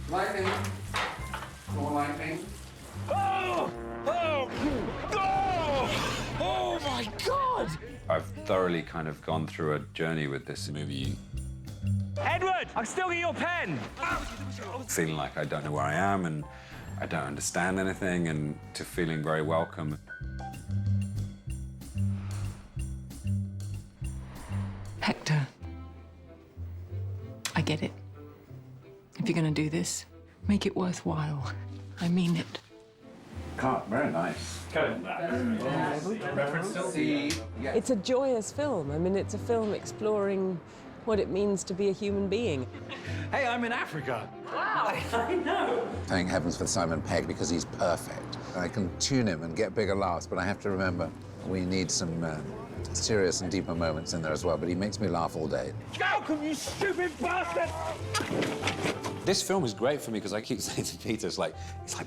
Lightning. More lightning. Oh! Oh! Oh! Oh my God! I've thoroughly kind of gone through a journey with this movie. Edward, I still get your pen. Feeling like I don't know where I am and I don't understand anything, and to feeling very welcome. Hector, I get it. If you're gonna do this, make it worthwhile. I mean it. Cut, very nice. It's a joyous film. I mean, it's a film exploring what it means to be a human being. Hey, I'm in Africa. Thank heavens for Simon Pegg, because he's perfect. I can tune him and get bigger laughs, but I have to remember we need some serious and deeper moments in there as well. But he makes me laugh all day. Malcolm, you stupid bastard! This film is great for me because I keep saying to Peter, it's like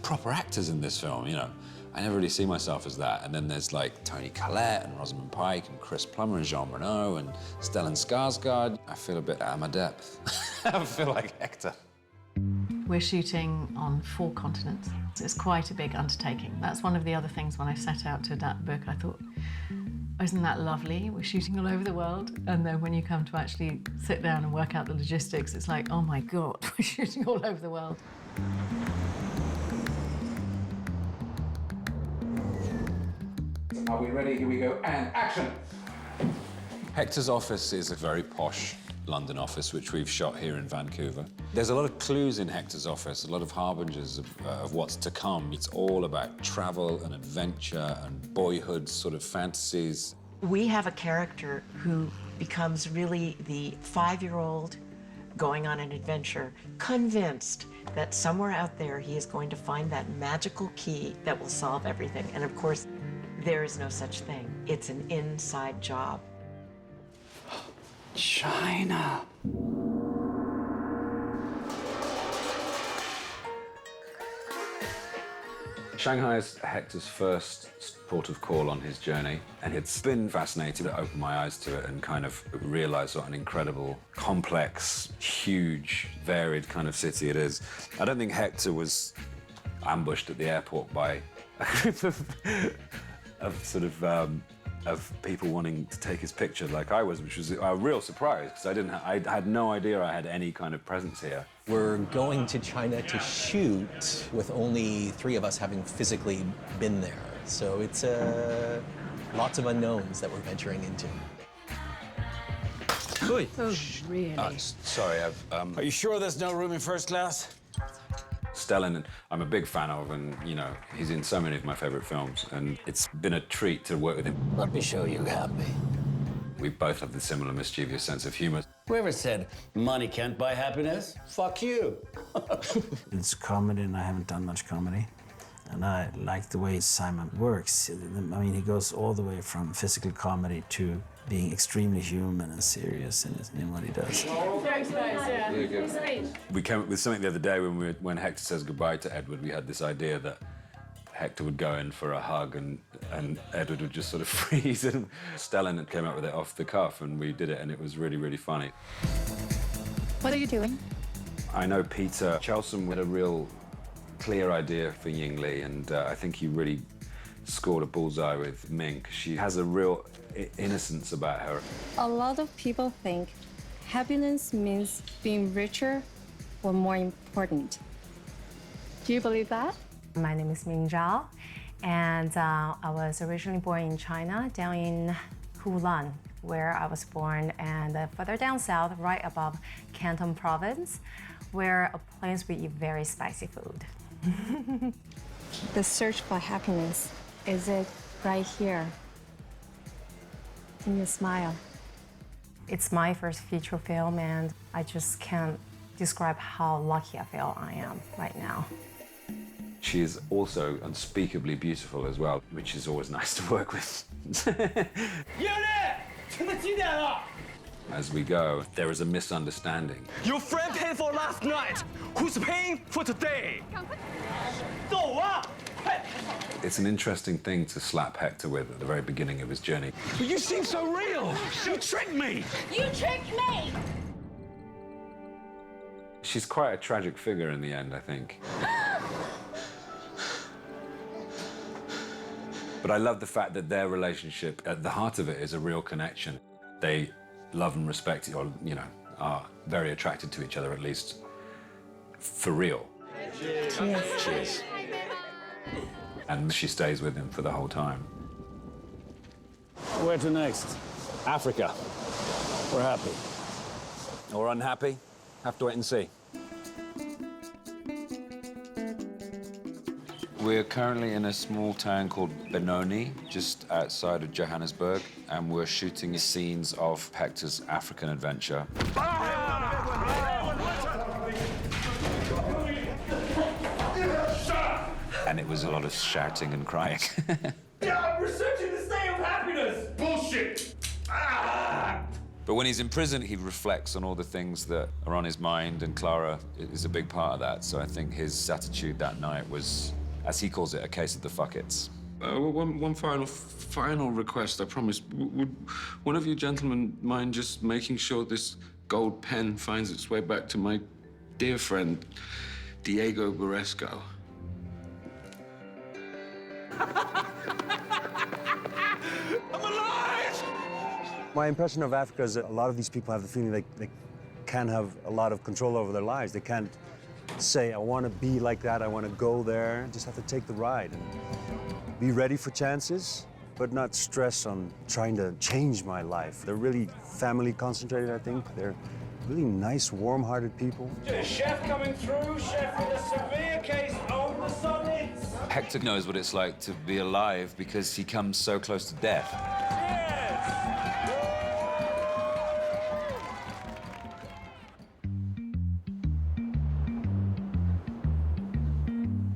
proper actors in this film, you know. I never really see myself as that. And then there's like Toni Collette and Rosamund Pike and Chris Plummer and Jean Reno and Stellan Skarsgård. I feel a bit out of my depth. I feel like Hector. We're shooting on 4 continents. It's quite a big undertaking. That's one of the other things when I set out to adapt the book, I thought, isn't that lovely? We're shooting all over the world. And then when you come to actually sit down and work out the logistics, it's like, oh my God, we're shooting all over the world. Are we ready? Here we go, and action! Hector's office is a very posh London office, which we've shot here in Vancouver. There's a lot of clues in Hector's office, a lot of harbingers of what's to come. It's all about travel and adventure and boyhood sort of fantasies. We have a character who becomes really the 5-year-old going on an adventure, convinced that somewhere out there he is going to find that magical key that will solve everything. And of course, there is no such thing. It's an inside job. China. Shanghai is Hector's first port of call on his journey, and it's been fascinating to open my eyes to it and kind of realize what an incredible, complex, huge, varied kind of city it is. I don't think Hector was ambushed at the airport by a group of people wanting to take his picture like I was, which was a real surprise because I had no idea I had any kind of presence here. We're going to China to shoot with only 3 of us having physically been there. So it's lots of unknowns that we're venturing into. Oi. Oh, really? Sorry, Are you sure there's no room in first class? Stellan, I'm a big fan of, and, you know, he's in so many of my favorite films, and it's been a treat to work with him. Let me show you happy. We both have the similar mischievous sense of humor. Whoever said money can't buy happiness? Fuck you. It's comedy, and I haven't done much comedy. And I like the way Simon works. I mean, he goes all the way from physical comedy to being extremely human and serious in what he does. We came up with something the other day when Hector says goodbye to Edward. We had this idea that Hector would go in for a hug and Edward would just sort of freeze. And Stellan came up with it off the cuff, and we did it, and it was really, really funny. What are you doing? I know Peter Chelsom had a real clear idea for Yingli, and I think he really scored a bullseye with Mink. She has a real innocence about her. A lot of people think happiness means being richer or more important. Do you believe that? My name is Ming Zhao, and I was originally born in China, down in Hulan, where I was born, and further down south, right above Canton province, where a place we eat very spicy food. The search for happiness, is it right here in your smile? It's my first feature film, and I just can't describe how lucky I feel I am right now. She is also unspeakably beautiful as well, which is always nice to work with. As we go, there is a misunderstanding. Your friend paid for last night. Who's paying for today? It's an interesting thing to slap Hector with at the very beginning of his journey. But you seem so real. You tricked me. You tricked me! She's quite a tragic figure in the end, I think. But I love the fact that their relationship, at the heart of it, is a real connection. They love and respect, or, you know, are very attracted to each other, at least for real. Cheers. Cheers. And she stays with him for the whole time. Where to next? Africa. We're happy. Or unhappy? Have to wait and see. We're currently in a small town called Benoni, just outside of Johannesburg, and we're shooting scenes of Hector's African adventure. And it was a lot of shouting and crying. I'm researching the state of happiness! Bullshit! But when he's in prison, he reflects on all the things that are on his mind, and Clara is a big part of that. So I think his attitude that night was, as he calls it, a case of the fuck-its. One final request, I promise. Would one of you gentlemen mind just making sure this gold pen finds its way back to my dear friend, Diego Barresco? I'm alive! My impression of Africa is that a lot of these people have the feeling they can't have a lot of control over their lives. They can't say, I want to be like that, I want to go there. Just have to take the ride and be ready for chances, but not stress on trying to change my life. They're really family concentrated, I think. They're really nice, warm-hearted people. Chef coming through, chef with a severe case of the solids. Hector knows what it's like to be alive because he comes so close to death.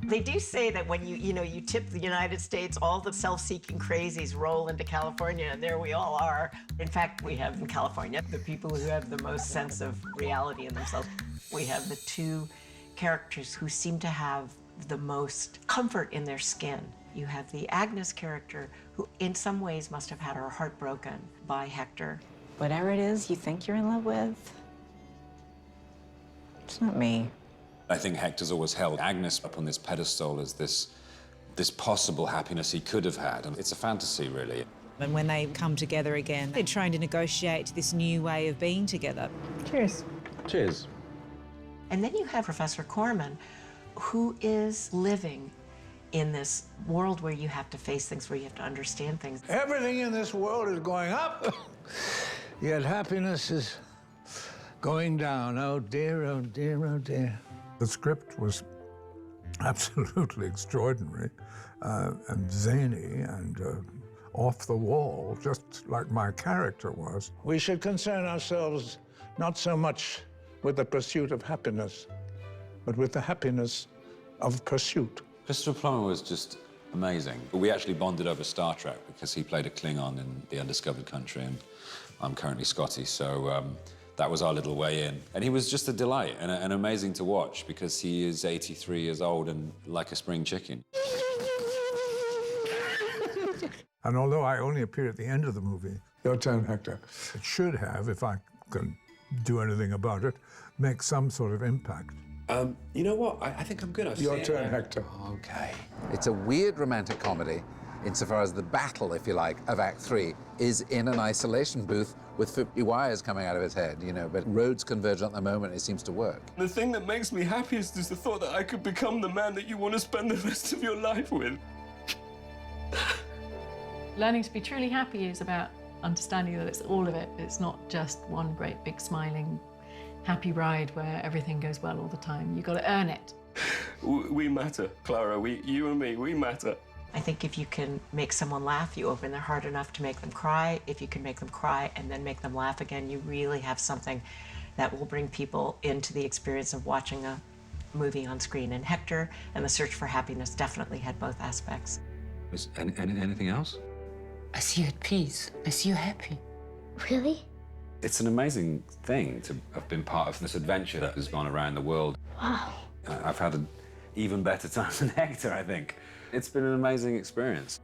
They do say that when you tip the United States, all the self-seeking crazies roll into California, and there we all are. In fact, we have in California the people who have the most sense of reality in themselves. We have the two characters who seem to have the most comfort in their skin. You have the Agnes character, who in some ways must have had her heart broken by Hector. Whatever it is you think you're in love with, it's not me. I think Hector's always held Agnes up on this pedestal as this possible happiness he could have had. And it's a fantasy, really. And when they come together again, they're trying to negotiate this new way of being together. Cheers. Cheers. And then you have Professor Corman, who is living in this world where you have to face things, where you have to understand things. Everything in this world is going up, yet happiness is going down. Oh dear, oh dear, oh dear. The script was absolutely extraordinary and zany and off the wall, just like my character was. We should concern ourselves not so much with the pursuit of happiness, but with the happiness of pursuit. Christopher Plummer was just amazing. We actually bonded over Star Trek because he played a Klingon in The Undiscovered Country, and I'm currently Scotty, so that was our little way in. And he was just a delight and amazing to watch because he is 83 years old and like a spring chicken. And although I only appear at the end of the movie, Your turn, Hector. it should have, if I can do anything about it, make some sort of impact. You know what? I think I'm good. Your turn, Hector. Okay. It's a weird romantic comedy insofar as the battle, if you like, of Act 3 is in an isolation booth with 50 wires coming out of his head, but roads converge at the moment, it seems to work. The thing that makes me happiest is the thought that I could become the man that you want to spend the rest of your life with. Learning to be truly happy is about understanding that it's all of it. It's not just one great big smiling happy ride where everything goes well all the time. You've got to earn it. We matter, Clara. You and me, we matter. I think if you can make someone laugh, you open their heart enough to make them cry. If you can make them cry and then make them laugh again, you really have something that will bring people into the experience of watching a movie on screen. And Hector and The Search for Happiness definitely had both aspects. Anything else? I see you at peace. I see you happy. Really? It's an amazing thing to have been part of this adventure that has gone around the world. Wow. I've had an even better time than Hector, I think. It's been an amazing experience.